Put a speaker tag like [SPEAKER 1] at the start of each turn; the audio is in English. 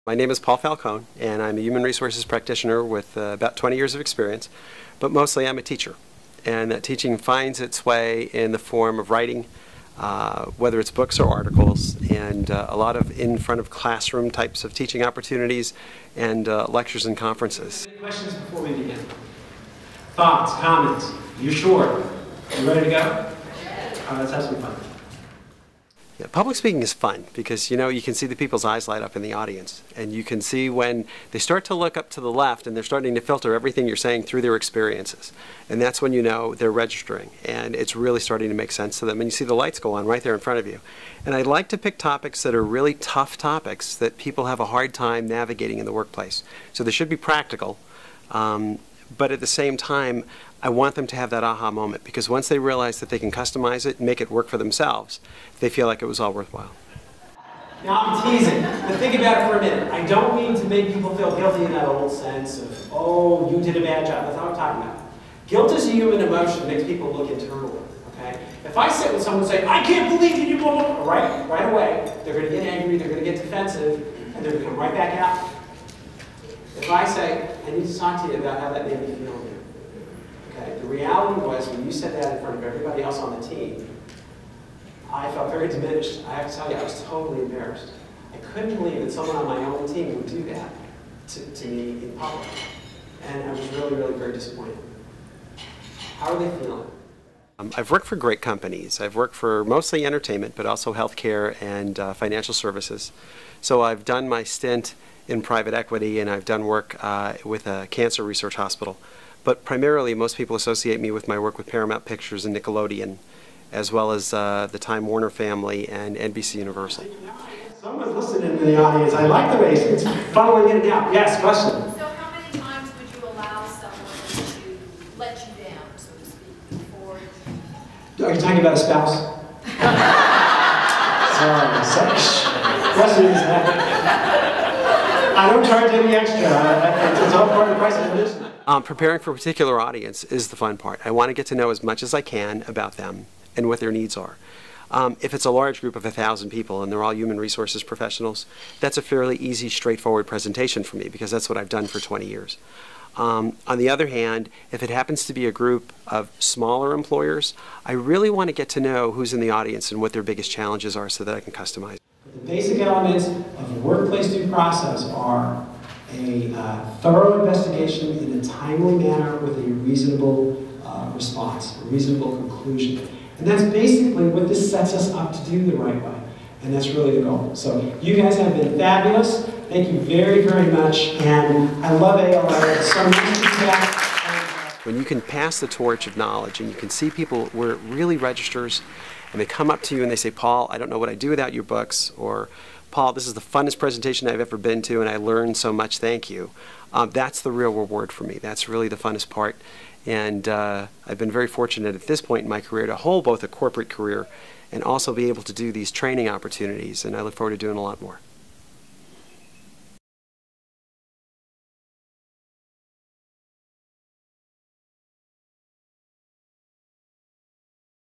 [SPEAKER 1] My name is Paul Falcone, and I'm a human resources practitioner with about 20 years of experience, but mostly I'm a teacher. And that teaching finds its way in the form of writing, whether it's books or articles, and a lot of in front of classroom types of teaching opportunities and lectures and conferences.
[SPEAKER 2] Any questions before we begin? Thoughts, comments? You sure? You ready to go? Let's have some fun.
[SPEAKER 1] Yeah, public speaking is fun because you can see the people's eyes light up in the audience, and you can see when they start to look up to the left and they're starting to filter everything you're saying through their experiences, and that's when you know they're registering and it's really starting to make sense to them, and you see the lights go on right there in front of you. And I like to pick topics that are really tough topics that people have a hard time navigating in the workplace. So they should be practical, but at the same time I want them to have that aha moment, because once they realize that they can customize it and make it work for themselves, they feel like it was all worthwhile.
[SPEAKER 2] Now I'm teasing, but think about it for a minute. I don't mean to make people feel guilty in that old sense of, oh, you did a bad job. That's not what I'm talking about. Guilt is a human emotion that makes people look internally, okay? If I sit with someone and say, I can't believe you, blah, blah, blah, right away, they're going to get angry, they're going to get defensive, and they're going to come right back out. If I say, I need to talk to you about how that made me feel, okay, the reality was when you said that in front of everybody else on the team, I felt very diminished. I have to tell you, I was totally embarrassed. I couldn't believe that someone on my own team would do that to me in public. And I was really, really very disappointed. How are they feeling?
[SPEAKER 1] I've worked for great companies. I've worked for mostly entertainment, but also healthcare and financial services. So I've done my stint in private equity, and I've done work with a cancer research hospital. But primarily, most people associate me with my work with Paramount Pictures and Nickelodeon, as well as the Time Warner family and NBC Universal.
[SPEAKER 2] Someone's listening in the audience. I like the way it's funneling in and out. Yes, question?
[SPEAKER 3] So how many times would you allow someone to let you down, so to speak, before?
[SPEAKER 2] Are you talking about a spouse? Sorry. Question is I don't charge any extra. It's all part of the price of admission.
[SPEAKER 1] Preparing for a particular audience is the fun part. I want to get to know as much as I can about them and what their needs are. If it's a large group of 1,000 people and they're all human resources professionals, that's a fairly easy, straightforward presentation for me, because that's what I've done for 20 years. On the other hand, if it happens to be a group of smaller employers, I really want to get to know who's in the audience and what their biggest challenges are so that I can customize.
[SPEAKER 2] The basic elements of the workplace due process are a thorough investigation in a timely manner with a reasonable response, a reasonable conclusion. And that's basically what this sets us up to do the right way. And that's really the goal. So you guys have been fabulous. Thank you very, very much. And I love ALA. It's so nice to be back.
[SPEAKER 1] When you can pass the torch of knowledge and you can see people where it really registers, and they come up to you and they say, Paul, I don't know what I'd do without your books, or Paul, this is the funnest presentation I've ever been to and I learned so much, thank you. That's the real reward for me. That's really the funnest part. And I've been very fortunate at this point in my career to hold both a corporate career and also be able to do these training opportunities, and I look forward to doing a lot more.